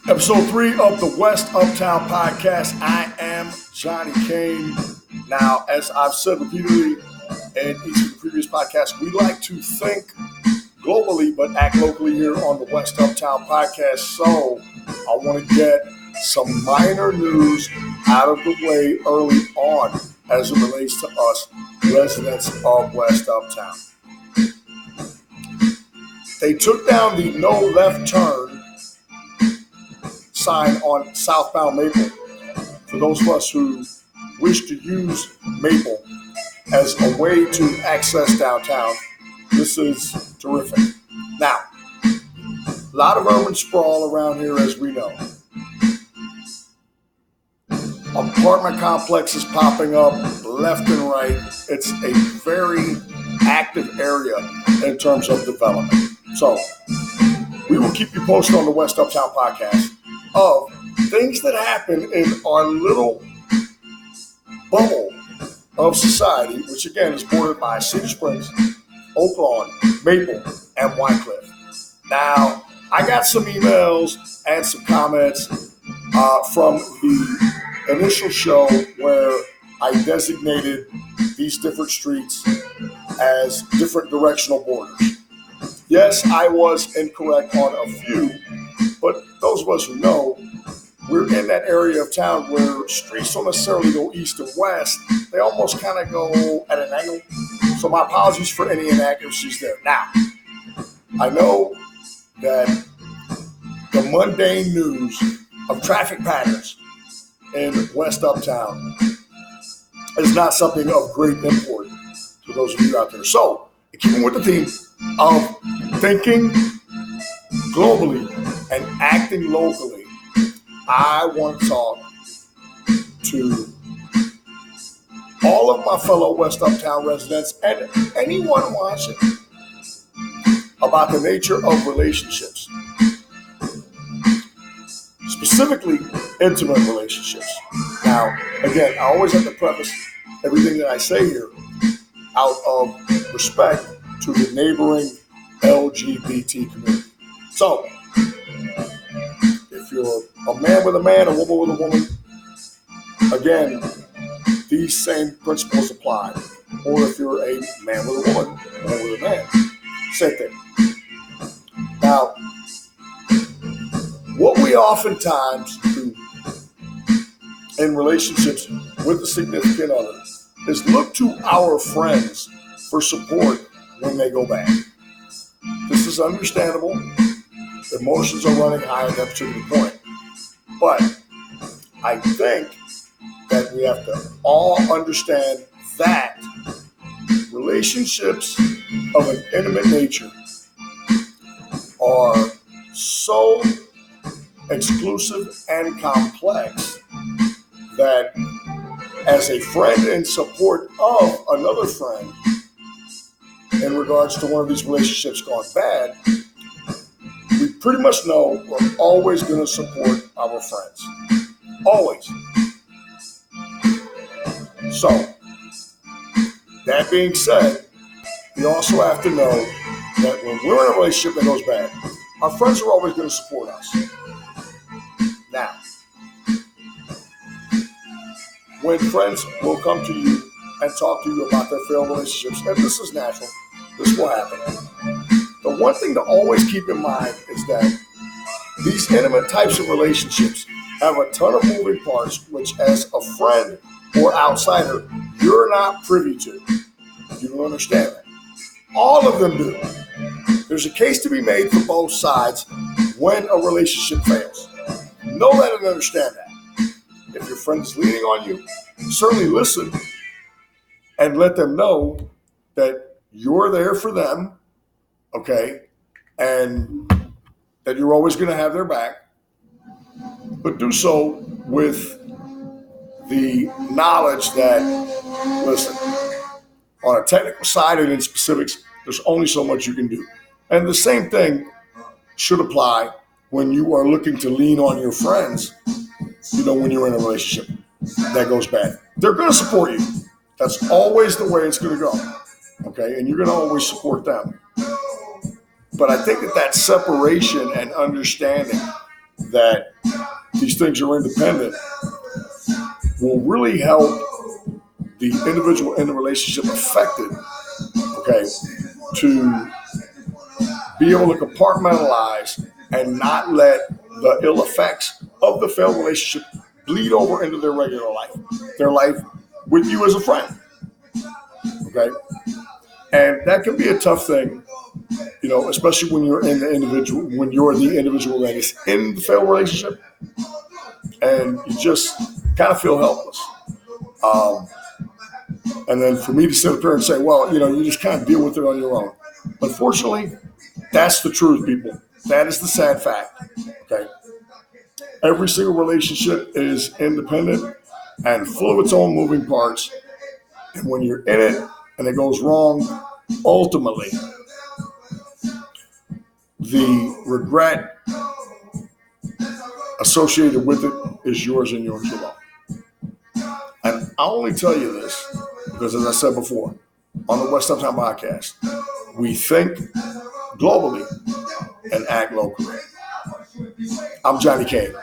Episode 3 of the West Uptown podcast. I am Johnny Kane. Now, as I've said repeatedly in each of the previous podcasts, we like to think globally but act locally here on the West Uptown podcast. So I want to get some minor news out of the way early on as it relates to us residents of West Uptown. They took down the no left turn sign on Southbound Maple. For those of us who wish to use Maple as a way to access downtown, this is terrific. Now, a lot of urban sprawl around here, as we know. Apartment complexes popping up left and right. It's a very active area in terms of development. So, we will keep you posted on the West Uptown podcast of things that happen in our little bubble of society, which again is bordered by Cedar Springs, Oak Lawn, Maple, and Wycliffe. Now, I got some emails and some comments from the initial show where I designated these different streets as different directional borders. Yes, I was incorrect on a few, but those of us who know, we're in that area of town where streets don't necessarily go east and west. They almost kind of go at an angle. So my apologies for any inaccuracies there. Now, I know that the mundane news of traffic patterns in West Uptown is not something of great import to those of you out there. So, keeping with the theme of thinking globally and acting locally, I want to talk to all of my fellow West Uptown residents and anyone watching about the nature of relationships, specifically intimate relationships. Now, again, I always have to preface everything that I say here out of respect to the neighboring LGBT community. So, if you're a man with a man, a woman with a woman, again, these same principles apply. Or if you're a man with a woman with a man, same thing. Now, what we oftentimes do in relationships with a significant other is look to our friends for support when they go bad. This is understandable. Emotions are running high at that particular point. But I think that we have to all understand that relationships of an intimate nature are so exclusive and complex that as a friend in support of another friend in regards to one of these relationships gone bad, we pretty much know we're always going to support our friends. Always. So, that being said, we also have to know that when we're in a relationship that goes bad, our friends are always going to support us. Now, when friends will come to you and talk to you about their failed relationships, and this is natural, this will happen. The one thing to always keep in mind is that these intimate types of relationships have a ton of moving parts, which as a friend or outsider, you're not privy to. You don't understand that. All of them do. There's a case to be made for both sides when a relationship fails. Know that and understand that. If your friend is leaning on you, certainly listen and let them know that you're there for them, okay, and that you're always going to have their back, but do so with the knowledge that, listen, on a technical side and in specifics, there's only so much you can do. And the same thing should apply when you are looking to lean on your friends, when you're in a relationship that goes bad. They're going to support you. That's always the way it's going to go, okay? And you're going to always support them. But I think that separation and understanding that these things are independent, will really help the individual in the relationship affected, okay, to be able to compartmentalize and not let the ill effects of the failed relationship bleed over into their regular life, their life with you as a friend. Okay. And that can be a tough thing, especially when you're the individual that is in the failed relationship and you just kind of feel helpless. Um, and then for me to sit up here and say, well, you just kind of deal with it on your own. Unfortunately, that's the truth, people. That is the sad fact. Okay. Every single relationship is independent and full of its own moving parts. And when you're in it and it goes wrong, ultimately, the regret associated with it is yours and yours alone. And I only tell you this because, as I said before, on the West Uptown podcast, we think globally and act locally. I'm Johnny Kane.